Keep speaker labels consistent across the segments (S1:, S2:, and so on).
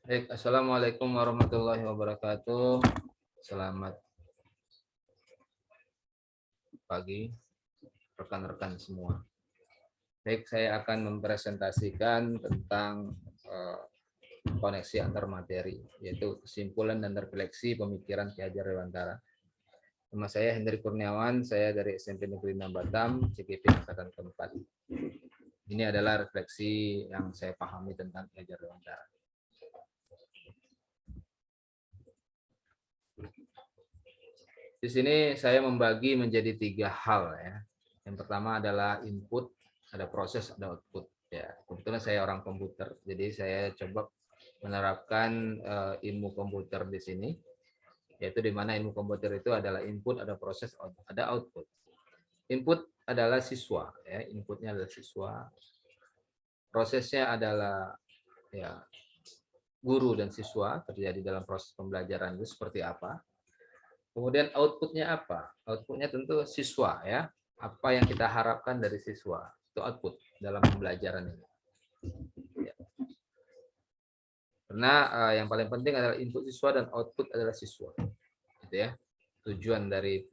S1: Baik, Assalamualaikum warahmatullahi wabarakatuh. Selamat pagi, rekan-rekan semua. Baik, saya akan mempresentasikan tentang koneksi antar materi, yaitu kesimpulan dan refleksi pemikiran Ki Hajar Dewantara. Nama saya Hendri Kurniawan, saya dari SMP Negeri 6 Batam, CGP Angkatan keempat. Ini adalah refleksi yang saya pahami tentang Ki Hajar Dewantara. Di sini saya membagi menjadi 3 hal ya. Yang pertama adalah input, ada proses, ada output. Ya, kebetulan saya orang komputer, jadi saya coba menerapkan ilmu komputer di sini, yaitu di mana ilmu komputer itu adalah input, ada proses, ada output. Input adalah siswa, ya, inputnya adalah siswa. Prosesnya adalah ya guru dan siswa, terjadi dalam proses pembelajaran itu seperti apa. Kemudian outputnya apa? Outputnya tentu siswa ya. Apa yang kita harapkan dari siswa itu output dalam pembelajaran ini. Ya. Karena yang paling penting adalah input siswa dan output adalah siswa. Gitu ya. Tujuan dari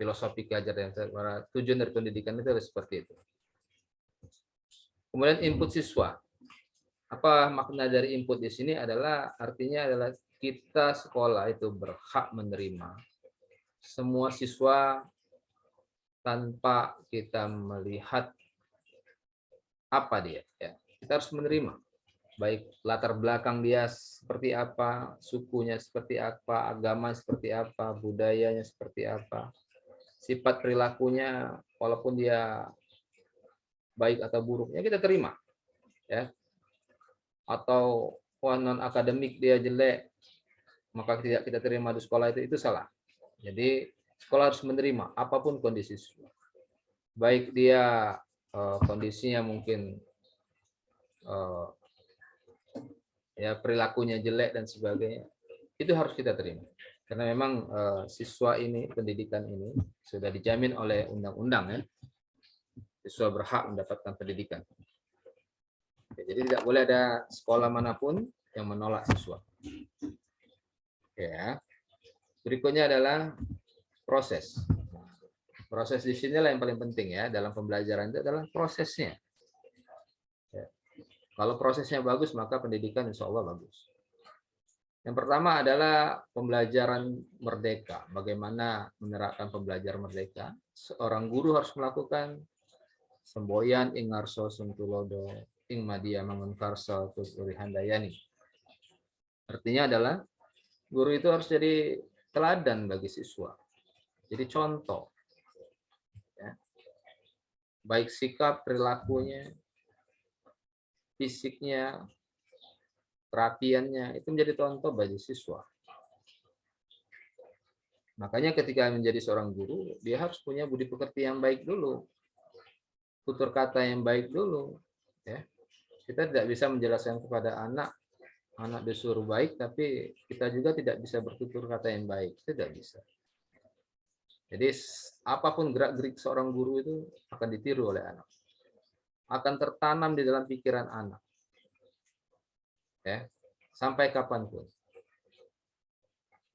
S1: filosofi Ki Hajar Dewantara, tujuan dari pendidikan itu adalah seperti itu. Kemudian input siswa. Apa makna dari input di sini adalah artinya adalah kita sekolah itu berhak menerima semua siswa tanpa kita melihat apa dia. Ya. Kita harus menerima baik latar belakang dia seperti apa, sukunya seperti apa, agama seperti apa, budayanya seperti apa, sifat perilakunya, walaupun dia baik atau buruknya kita terima, ya. Atau non akademik dia jelek, maka tidak kita terima di sekolah itu salah. Jadi sekolah harus menerima apapun kondisi siswa. Baik dia kondisinya mungkin ya perilakunya jelek dan sebagainya, itu harus kita terima. Karena memang siswa ini, pendidikan ini sudah dijamin oleh undang-undang ya. Siswa berhak mendapatkan pendidikan. Jadi tidak boleh ada sekolah manapun yang menolak siswa. Ya. Berikutnya adalah proses. Proses di sinilah yang paling penting ya dalam pembelajaran itu adalah prosesnya. Ya. Kalau prosesnya bagus maka pendidikan insya Allah bagus. Yang pertama adalah pembelajaran merdeka. Bagaimana menerapkan pembelajaran merdeka? Seorang guru harus melakukan semboyan ing ngarso suntulodo ing madya mangunkarso tuturi handayani. Artinya adalah guru itu harus jadi teladan bagi siswa. Jadi contoh. Ya. Baik sikap, perilakunya, fisiknya, perapiannya, itu menjadi contoh bagi siswa. Makanya ketika menjadi seorang guru, dia harus punya budi pekerti yang baik dulu. Tutur kata yang baik dulu. Ya. Kita tidak bisa menjelaskan kepada anak disuruh baik, tapi kita juga tidak bisa bertutur kata yang baik. Tidak bisa. Jadi apapun gerak-gerik seorang guru itu akan ditiru oleh anak. Akan tertanam di dalam pikiran anak. Ya. Sampai kapanpun.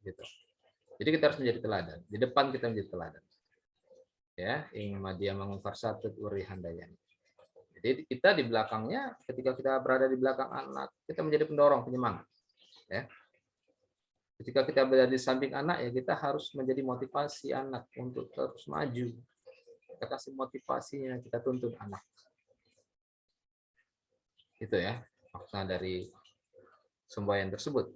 S1: Gitu. Jadi kita harus menjadi teladan. Di depan kita menjadi teladan. Ya, ing madya mangunfarsatut uri handayani. Jadi kita di belakangnya, ketika kita berada di belakang anak, kita menjadi pendorong, penyemangat. Ya. Ketika kita berada di samping anak, ya kita harus menjadi motivasi anak untuk terus maju. Kita kasih motivasinya, kita tuntun anak. Itu ya, makna dari semboyan tersebut.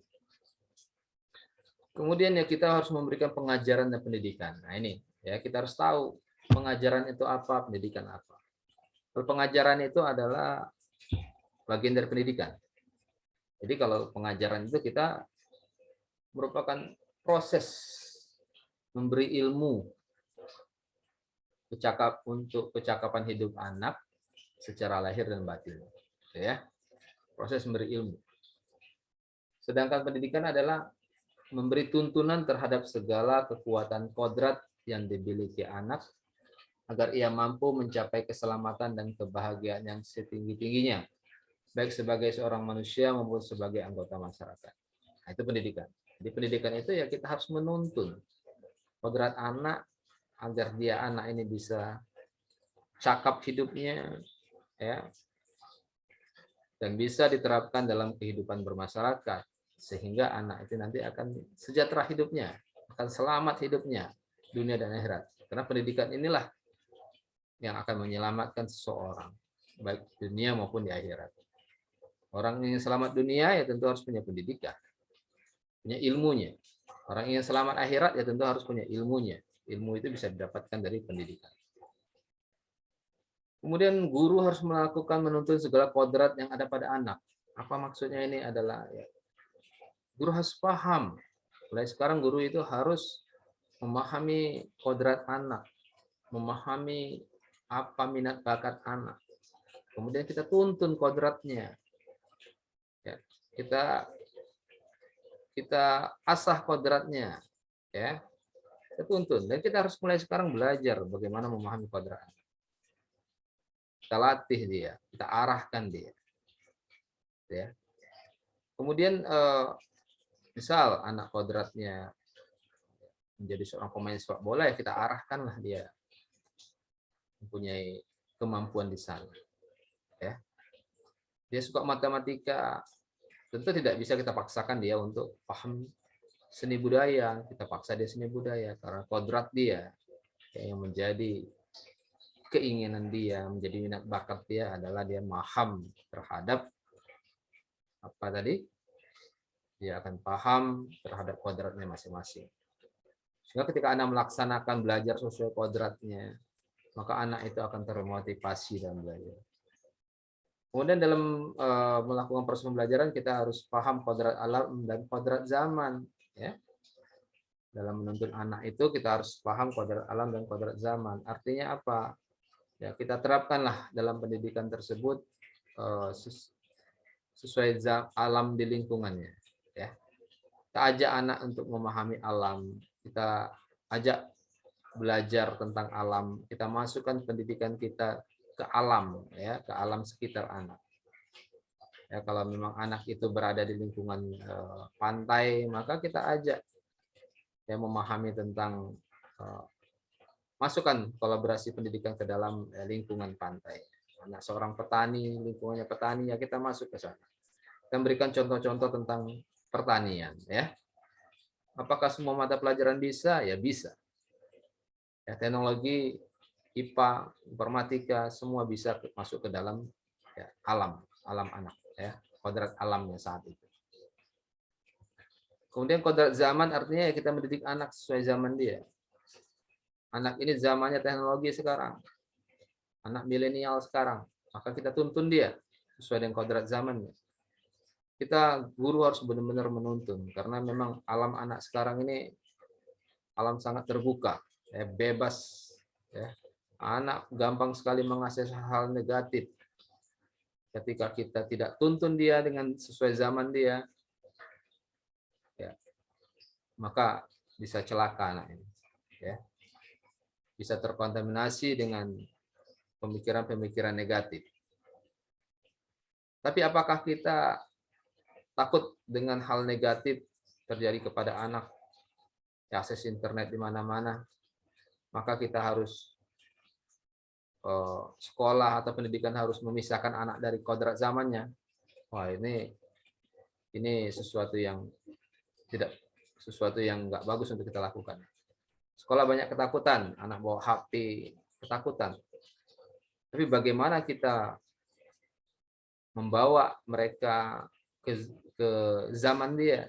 S1: Kemudian ya kita harus memberikan pengajaran dan pendidikan. Nah ini, ya kita harus tahu pengajaran itu apa, pendidikan apa. Pengajaran itu adalah bagian dari pendidikan. Jadi kalau pengajaran itu kita merupakan proses memberi ilmu untuk kecakapan hidup anak secara lahir dan batin. Ya, proses memberi ilmu. Sedangkan pendidikan adalah memberi tuntunan terhadap segala kekuatan kodrat yang dimiliki anak agar ia mampu mencapai keselamatan dan kebahagiaan yang setinggi-tingginya. baik sebagai seorang manusia maupun sebagai anggota masyarakat. Nah, itu pendidikan. Jadi pendidikan itu ya kita harus menuntun kodrat anak agar dia anak ini bisa cakap hidupnya, ya, dan bisa diterapkan dalam kehidupan bermasyarakat sehingga anak itu nanti akan sejahtera hidupnya, akan selamat hidupnya dunia dan akhirat. Karena pendidikan inilah yang akan menyelamatkan seseorang baik dunia maupun di akhirat. Orang yang selamat dunia ya tentu harus punya pendidikan, punya ilmunya. Orang yang selamat akhirat ya tentu harus punya ilmunya. Ilmu itu bisa didapatkan dari pendidikan. Kemudian guru harus melakukan menuntun segala kodrat yang ada pada anak. Apa maksudnya ini adalah ya, guru harus paham. Mulai sekarang guru itu harus memahami kodrat anak, memahami apa minat bakat anak. Kemudian kita tuntun kodratnya. Ya, kita asah kodratnya, ya. Kita tuntun dan kita harus mulai sekarang belajar bagaimana memahami kodrat anak. Kita latih dia, kita arahkan dia. Ya. Kemudian misal anak kodratnya menjadi seorang pemain sepak bola ya kita arahkanlah dia mempunyai kemampuan di sana. Ya. Dia suka matematika, tentu tidak bisa kita paksakan dia untuk paham seni budaya. Kita paksa dia seni budaya karena kodrat dia yang menjadi keinginan dia, menjadi minat bakat dia adalah dia paham terhadap apa tadi? Dia akan paham terhadap kodratnya masing-masing. Sehingga ketika anak melaksanakan belajar sesuai kodratnya, maka anak itu akan termotivasi dalam belajar. Kemudian dalam melakukan proses pembelajaran kita harus paham kodrat alam dan kodrat zaman. Ya. Dalam menuntun anak itu kita harus paham kodrat alam dan kodrat zaman. Artinya apa? Ya, kita terapkanlah dalam pendidikan tersebut sesuai alam di lingkungannya. Ya. Kita ajak anak untuk memahami alam. Kita ajak belajar tentang alam. Kita masukkan pendidikan kita ke alam, ya, ke alam sekitar anak. Ya, kalau memang anak itu berada di lingkungan pantai, maka kita ajak ya memahami tentang masukkan kolaborasi pendidikan ke dalam lingkungan pantai. Anak seorang petani, lingkungannya petani, ya kita masuk ke sana. Kita berikan contoh-contoh tentang pertanian. Ya. Apakah semua mata pelajaran bisa? Ya bisa. Ya, teknologi, IPA, informatika, semua bisa masuk ke dalam ya, alam anak. Ya, kodrat alamnya saat itu. Kemudian kodrat zaman artinya ya kita mendidik anak sesuai zaman dia. Anak ini zamannya teknologi sekarang. Anak milenial sekarang. Maka kita tuntun dia sesuai dengan kodrat zamannya. Kita guru harus benar-benar menuntun. Karena memang alam anak sekarang ini alam sangat terbuka. Ya, bebas. Ya. Anak gampang sekali mengakses hal negatif. Ketika kita tidak tuntun dia dengan sesuai zaman dia, ya, maka bisa celaka anak ini. Ya. Bisa terkontaminasi dengan pemikiran-pemikiran negatif. Tapi apakah kita takut dengan hal negatif terjadi kepada anak? Ya, akses internet di mana-mana. Maka kita harus sekolah atau pendidikan harus memisahkan anak dari kodrat zamannya. Wah, ini sesuatu yang nggak bagus untuk kita lakukan. Sekolah banyak ketakutan, anak bawa HP, ketakutan. Tapi bagaimana kita membawa mereka ke zaman dia?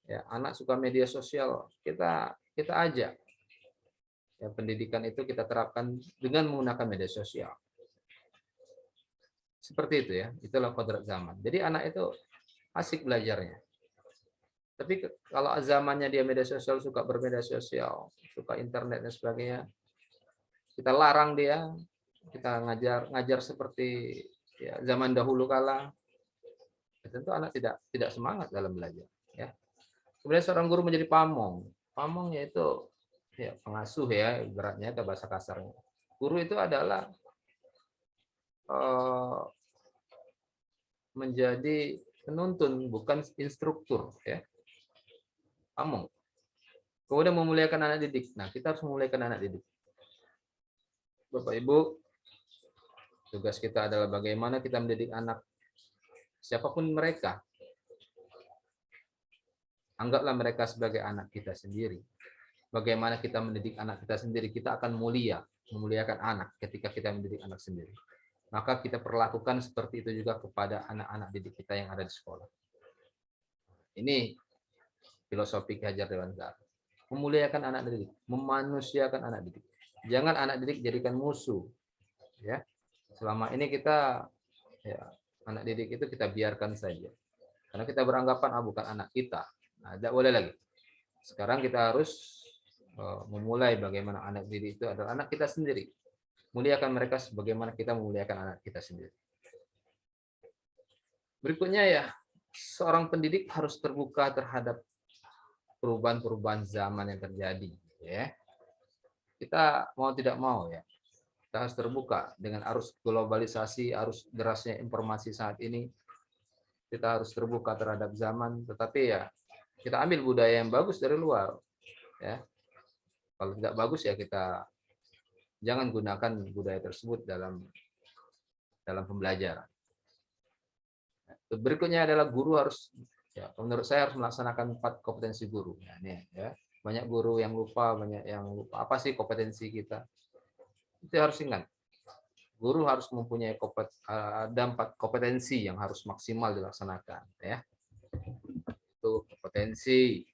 S1: Ya, anak suka media sosial, kita ajak. Ya, pendidikan itu kita terapkan dengan menggunakan media sosial. Seperti itu ya, itulah kodrat zaman. Jadi anak itu asik belajarnya. Tapi kalau zamannya dia media sosial, suka bermedia sosial, suka internet dan sebagainya, kita larang dia, kita ngajar seperti ya, zaman dahulu kala, ya, tentu anak tidak semangat dalam belajar. Ya. Kemudian seorang guru menjadi pamong. Pamong yaitu ya, pengasuh ya, ibaratnya atau bahasa kasarnya. Guru itu adalah menjadi penuntun, bukan instruktur, ya. Kamu. Kemudian memuliakan anak didik. Nah, kita harus memuliakan anak didik. Bapak Ibu, tugas kita adalah bagaimana kita mendidik anak, siapapun mereka. Anggaplah mereka sebagai anak kita sendiri. Bagaimana kita mendidik anak kita sendiri, kita akan memuliakan anak ketika kita mendidik anak sendiri. Maka kita perlakukan seperti itu juga kepada anak-anak didik kita yang ada di sekolah. Ini filosofi Ki Hajar Dewantara. Memuliakan anak didik, memanusiakan anak didik. Jangan anak didik jadikan musuh. Ya, selama ini kita, ya, anak didik itu kita biarkan saja. Karena kita beranggapan bukan anak kita. Nah, tidak boleh lagi. Sekarang kita harus memulai bagaimana anak didik itu adalah anak kita sendiri. Muliakan mereka sebagaimana kita memuliakan anak kita sendiri. Berikutnya, ya, seorang pendidik harus terbuka terhadap perubahan-perubahan zaman yang terjadi. Ya, kita mau tidak mau, ya, kita harus terbuka dengan arus globalisasi, arus derasnya informasi saat ini. Kita harus terbuka terhadap zaman, tetapi ya kita ambil budaya yang bagus dari luar. Ya, kalau tidak bagus ya kita jangan gunakan budaya tersebut dalam pembelajaran. Berikutnya adalah guru harus, ya, menurut saya harus melaksanakan 4 kompetensi guru. Nah, ini, ya, banyak guru yang lupa, banyak yang lupa apa sih kompetensi kita. Itu harus ingat. Guru harus mempunyai ada 4 kompetensi yang harus maksimal dilaksanakan. Ya, itu kompetensi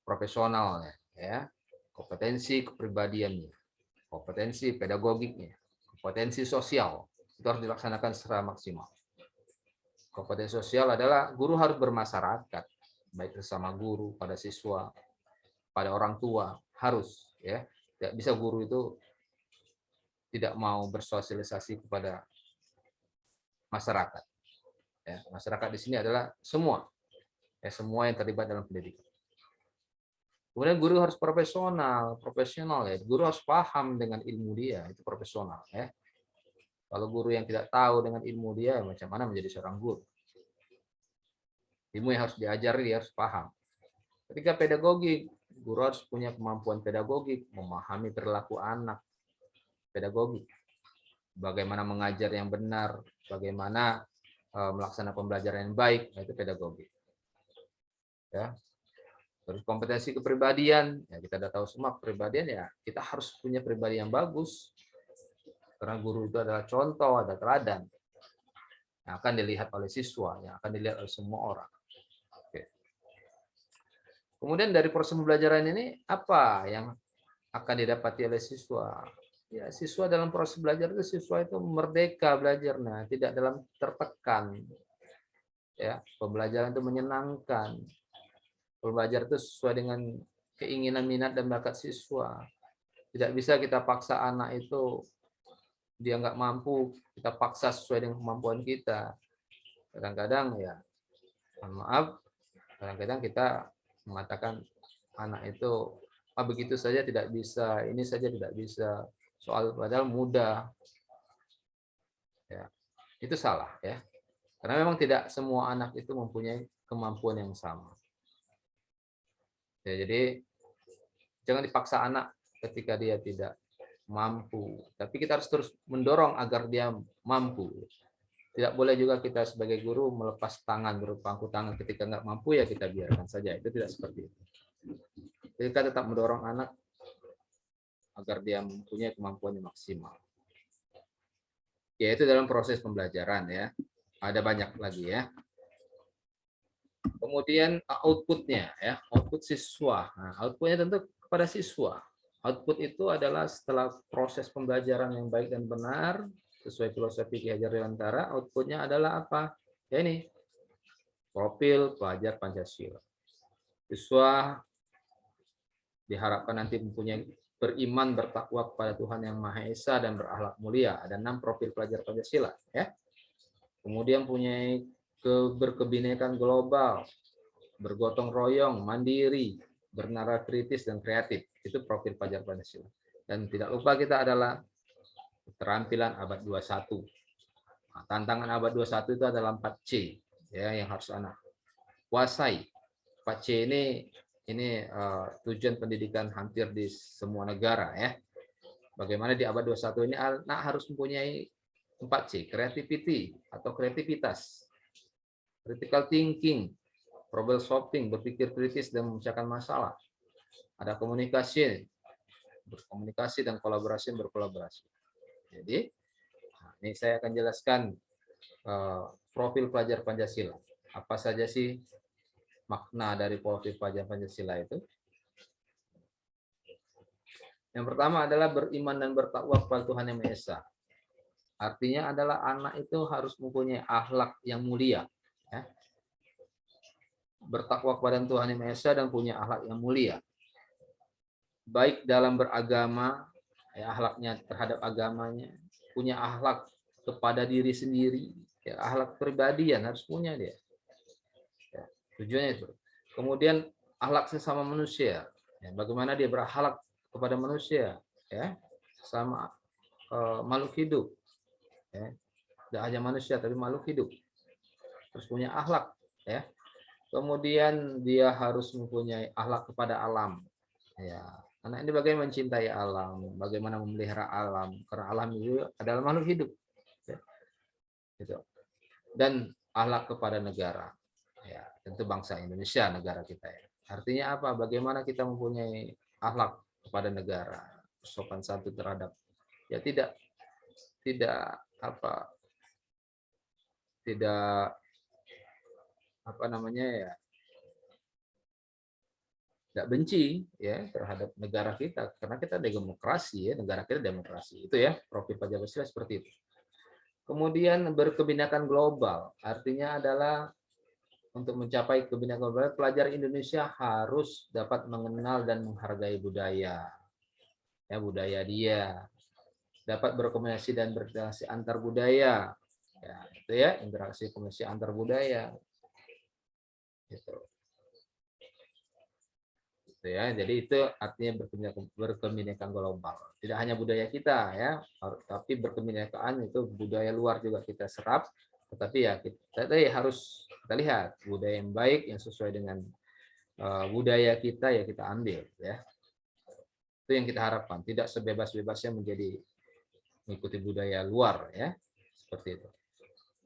S1: profesional, ya, kompetensi kepribadiannya, kompetensi pedagogiknya, kompetensi sosial. Itu harus dilaksanakan secara maksimal. Kompetensi sosial adalah guru harus bermasyarakat, baik bersama guru, pada siswa, pada orang tua, harus, ya. Tidak bisa guru itu tidak mau bersosialisasi kepada masyarakat. Ya, masyarakat di sini adalah semua, ya, semua yang terlibat dalam pendidikan. Kemudian guru harus profesional, ya. Guru harus paham dengan ilmu dia, itu profesional, ya. Kalau guru yang tidak tahu dengan ilmu dia, macam mana menjadi seorang guru? Ilmu yang harus diajari, dia harus paham. Ketika pedagogik, guru harus punya kemampuan pedagogik, memahami perilaku anak, pedagogik, bagaimana mengajar yang benar, bagaimana melaksanakan pembelajaran yang baik, itu pedagogik. Ya. Terus kompetensi kepribadian, ya kita sudah tahu semua kepribadian, ya kita harus punya pribadi yang bagus, karena guru itu adalah contoh, ada teladan yang akan dilihat oleh siswa, yang akan dilihat oleh semua orang. Oke. Kemudian dari proses pembelajaran ini apa yang akan didapati oleh siswa? Ya, siswa dalam proses belajar itu siswa itu merdeka belajarnya, tidak dalam tertekan. Ya, pembelajaran itu menyenangkan. Belajar itu sesuai dengan keinginan, minat, dan bakat siswa. Tidak bisa kita paksa anak itu, dia nggak mampu, kita paksa sesuai dengan kemampuan kita. Kadang-kadang, ya, mohon maaf, kadang-kadang kita mengatakan anak itu begitu saja tidak bisa, ini saja tidak bisa, soal padahal mudah. Ya, itu salah, ya. Karena memang tidak semua anak itu mempunyai kemampuan yang sama. Ya, jadi jangan dipaksa anak ketika dia tidak mampu. Tapi kita harus terus mendorong agar dia mampu. Tidak boleh juga kita sebagai guru melepas tangan, berpangku tangan ketika nggak mampu, ya kita biarkan saja. Itu tidak seperti itu. Jadi kita tetap mendorong anak agar dia mempunyai kemampuan yang maksimal. Yaitu dalam proses pembelajaran, ya. Ada banyak lagi, ya. Kemudian outputnya, ya, output siswa. Nah, outputnya tentu kepada siswa. Output itu adalah setelah proses pembelajaran yang baik dan benar sesuai filosofi Ki Hajar Dewantara, outputnya adalah apa? Ya ini, profil pelajar Pancasila. Siswa diharapkan nanti mempunyai beriman, bertakwa kepada Tuhan Yang Maha Esa, dan berakhlak mulia. Ada 6 profil pelajar Pancasila, ya. Kemudian punya berkebinekaan global, bergotong royong, mandiri, bernara kritis, dan kreatif. Itu profil pelajar Pancasila. Dan tidak lupa kita adalah keterampilan abad 21. Nah, tantangan abad 21 itu adalah 4C ya yang harus anak kuasai. 4C ini tujuan pendidikan hampir di semua negara ya. Bagaimana di abad 21 ini anak harus mempunyai 4C, creativity atau kreativitas, critical thinking, problem solving, berpikir kritis dan memecahkan masalah. Ada komunikasi, berkomunikasi dan kolaborasi berkolaborasi. Jadi, ini saya akan jelaskan profil pelajar Pancasila. Apa saja sih makna dari profil pelajar Pancasila itu? Yang pertama adalah beriman dan bertakwa kepada Tuhan Yang Maha Esa. Artinya adalah anak itu harus mempunyai akhlak yang mulia. Ya. Bertakwa kepada Tuhan Yang Maha Esa dan punya akhlak yang mulia. Baik dalam beragama, ya, akhlaknya terhadap agamanya, punya akhlak kepada diri sendiri, ya, akhlak pribadian harus punya dia. Ya, tujuannya itu. Kemudian akhlak sesama manusia, ya, bagaimana dia berakhlak kepada manusia, ya, sama makhluk hidup, ya, tidak hanya manusia tapi makhluk hidup, terus punya akhlak, ya. Kemudian dia harus mempunyai akhlak kepada alam, ya. Karena ini bagaimana mencintai alam, bagaimana memelihara alam, karena alam itu adalah makhluk hidup, ya. Gitu. Dan akhlak kepada negara, ya, tentu bangsa Indonesia, negara kita, ya. Artinya apa? Bagaimana kita mempunyai akhlak kepada negara, sopan santun terhadap, ya, tidak apa, tidak apa namanya, ya, tidak benci ya terhadap negara kita, karena kita demokrasi, ya, negara kita demokrasi, itu ya profil Pancasila seperti itu. Kemudian berkebinekaan global, artinya adalah untuk mencapai kebinekaan global, pelajar Indonesia harus dapat mengenal dan menghargai budaya, ya, budaya dia, dapat berkomunikasi dan berinteraksi antar budaya, ya, itu ya, interaksi komunikasi antar budaya, gitu. Ya, jadi itu artinya berkebinekaan global. Tidak hanya budaya kita ya, tapi berkebinekaan itu budaya luar juga kita serap. Tetapi ya kita harus kita lihat budaya yang baik yang sesuai dengan budaya kita, ya kita ambil ya. Itu yang kita harapkan. Tidak sebebas-bebasnya menjadi mengikuti budaya luar ya, seperti itu.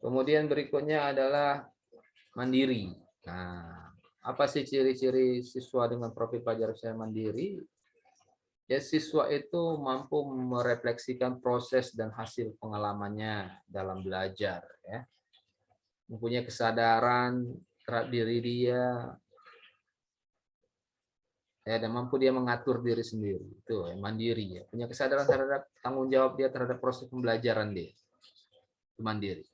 S1: Kemudian berikutnya adalah mandiri. Nah, apa sih ciri-ciri siswa dengan profil pelajar usaha mandiri? Ya, siswa itu mampu merefleksikan proses dan hasil pengalamannya dalam belajar, ya. Mempunyai kesadaran terhadap diri dia, ya, dan mampu dia mengatur diri sendiri. Itu ya, mandiri, ya. Punya kesadaran terhadap tanggung jawab dia terhadap proses pembelajaran dia. Itu mandiri.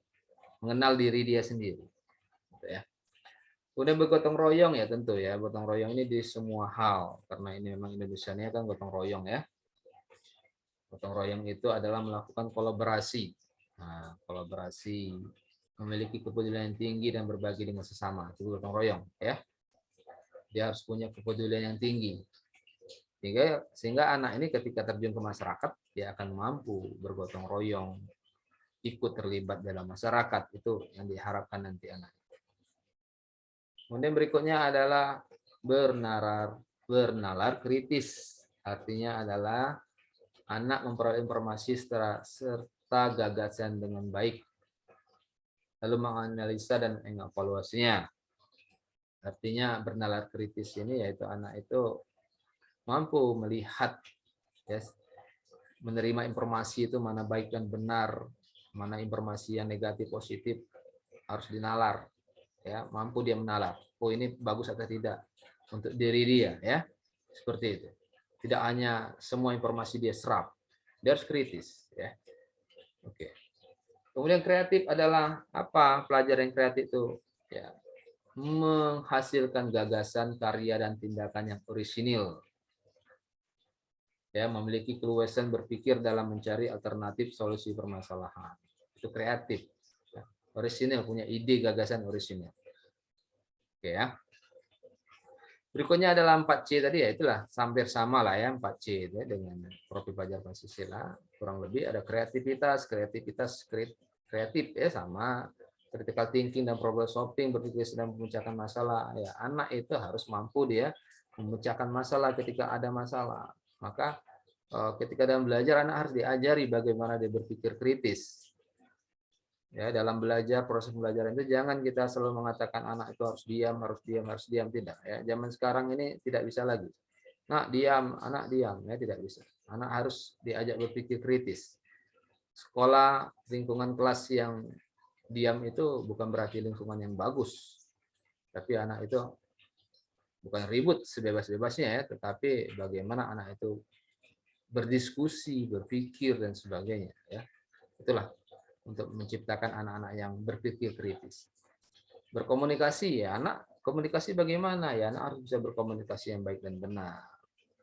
S1: Mengenal diri dia sendiri. Gitu ya. Kemudian bergotong royong, ya tentu ya, gotong royong ini di semua hal, karena ini memang Indonesia ini kan gotong royong ya. Gotong royong itu adalah melakukan kolaborasi. Nah, kolaborasi, memiliki kepedulian yang tinggi dan berbagi dengan sesama, itu gotong royong ya. Dia harus punya kepedulian yang tinggi. Sehingga anak ini ketika terjun ke masyarakat, dia akan mampu bergotong royong, ikut terlibat dalam masyarakat, itu yang diharapkan nanti anak. Kemudian berikutnya adalah bernalar kritis. Artinya adalah anak memperoleh informasi serta gagasan dengan baik, lalu menganalisa dan mengevaluasinya. Artinya bernalar kritis ini yaitu anak itu mampu melihat, ya, menerima informasi itu mana baik dan benar, mana informasi yang negatif positif, harus dinalar. Ya, mampu dia menalar, oh ini bagus atau tidak untuk diri dia, ya, seperti itu. Tidak hanya semua informasi dia serap, dia harus kritis, ya. Oke. Kemudian kreatif adalah apa? Pelajar yang kreatif itu, ya, menghasilkan gagasan, karya dan tindakan yang orisinil, ya, memiliki keluasan berpikir dalam mencari alternatif solusi permasalahan, itu kreatif, ya. Orisinil, punya ide gagasan orisinil. Oke ya. Berikutnya adalah 4C tadi, ya itulah hampir sama lah ya 4C itu ya, dengan profil pelajar Pancasila. Kurang lebih ada kreativitas, kreatif ya, sama critical thinking dan problem solving, berpikir sedang memecahkan masalah. Ya, anak itu harus mampu dia memecahkan masalah ketika ada masalah. Maka ketika dalam belajar anak harus diajari bagaimana dia berpikir kritis. Ya, dalam belajar, proses pembelajaran itu jangan kita selalu mengatakan anak itu harus diam, harus diam, harus diam, tidak. Ya, zaman sekarang ini tidak bisa lagi. Nah, diam, anak diam, ya tidak bisa. Anak harus diajak berpikir kritis. Sekolah, lingkungan kelas yang diam itu bukan berarti lingkungan yang bagus. Tapi anak itu bukan ribut sebebas-bebasnya ya, tetapi bagaimana anak itu berdiskusi, berpikir dan sebagainya ya. Itulah untuk menciptakan anak-anak yang berpikir kritis. Berkomunikasi ya, anak komunikasi bagaimana ya, anak harus bisa berkomunikasi yang baik dan benar.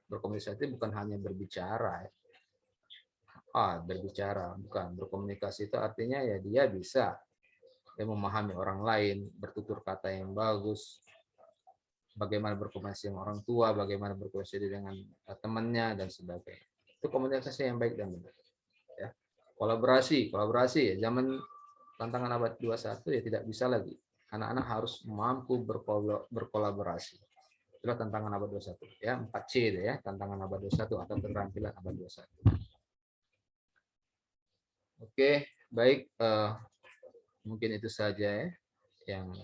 S1: Berkomunikasi bukan hanya berbicara ya. Berbicara bukan, berkomunikasi itu artinya ya dia bisa dia memahami orang lain, bertutur kata yang bagus, bagaimana berkomunikasi dengan orang tua, bagaimana berkomunikasi dengan temannya dan sebagainya. Itu komunikasi yang baik dan benar. Ya. Kolaborasi ya, zaman tantangan abad 21 ya tidak bisa lagi. Anak-anak harus mampu berkolaborasi. Itulah tantangan abad 21 ya, 4C itu ya, tantangan abad 21 atau keterampilan abad 21. Oke, baik, mungkin itu saja ya yang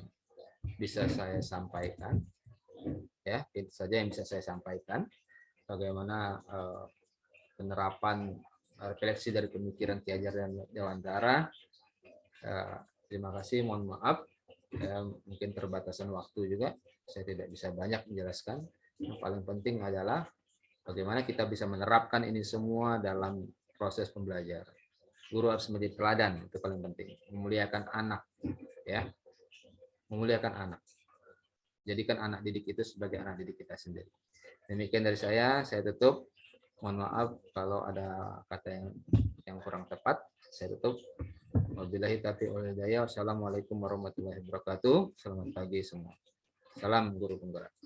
S1: bisa saya sampaikan. Ya, itu saja yang bisa saya sampaikan. Bagaimana penerapan refleksi dari pemikiran Ki Hajar Dewantara. Terima kasih, mohon maaf. Mungkin terbatasan waktu juga, saya tidak bisa banyak menjelaskan. Yang paling penting adalah bagaimana kita bisa menerapkan ini semua dalam proses pembelajaran. Guru harus menjadi teladan, itu paling penting. Memuliakan anak, ya, memuliakan anak. Jadikan anak didik itu sebagai anak didik kita sendiri. Demikian dari saya tutup. Mohon maaf kalau ada kata yang kurang tepat, saya tutup. Wabillahi taufiq wal hidayah. Wassalamualaikum warahmatullahi wabarakatuh. Selamat pagi semua. Salam guru penggerak.